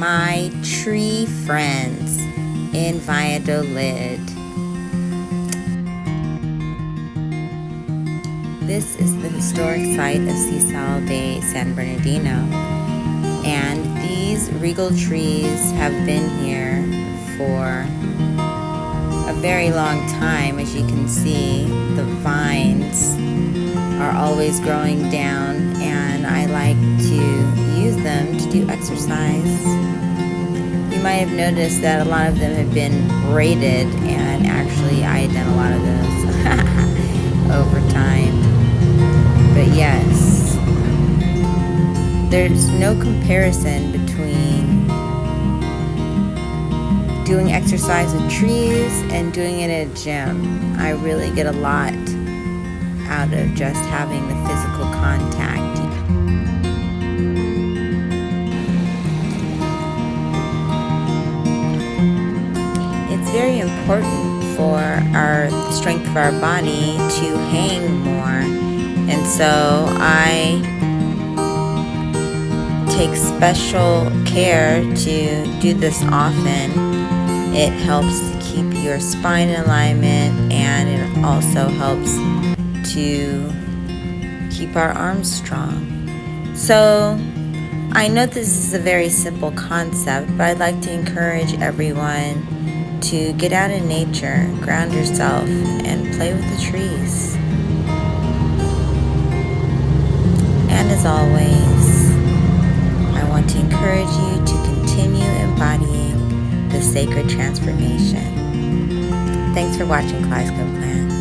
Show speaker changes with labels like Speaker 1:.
Speaker 1: my tree friends in Valladolid. This is the historic site of Cisal de San Bernardino, and these regal trees have been here for a very long time. As you can see, the vines are always growing down, and I like to use them to do exercise. You might have noticed that a lot of them have been braided, and actually I had done a lot of those over time. But yes, there's no comparison between doing exercise with trees and doing it at a gym. I really get a lot out of just having the physical contact. It's very important for the strength of our body to hang more, and so I take special care to do this often. It helps to keep your spine in alignment, and it also helps to keep our arms strong. So I know this is a very simple concept, but I'd like to encourage everyone to get out in nature, ground yourself, and play with the trees. And as always, I want to encourage you to continue embodying the sacred transformation. Thanks for watching Kaleidoscope Plan.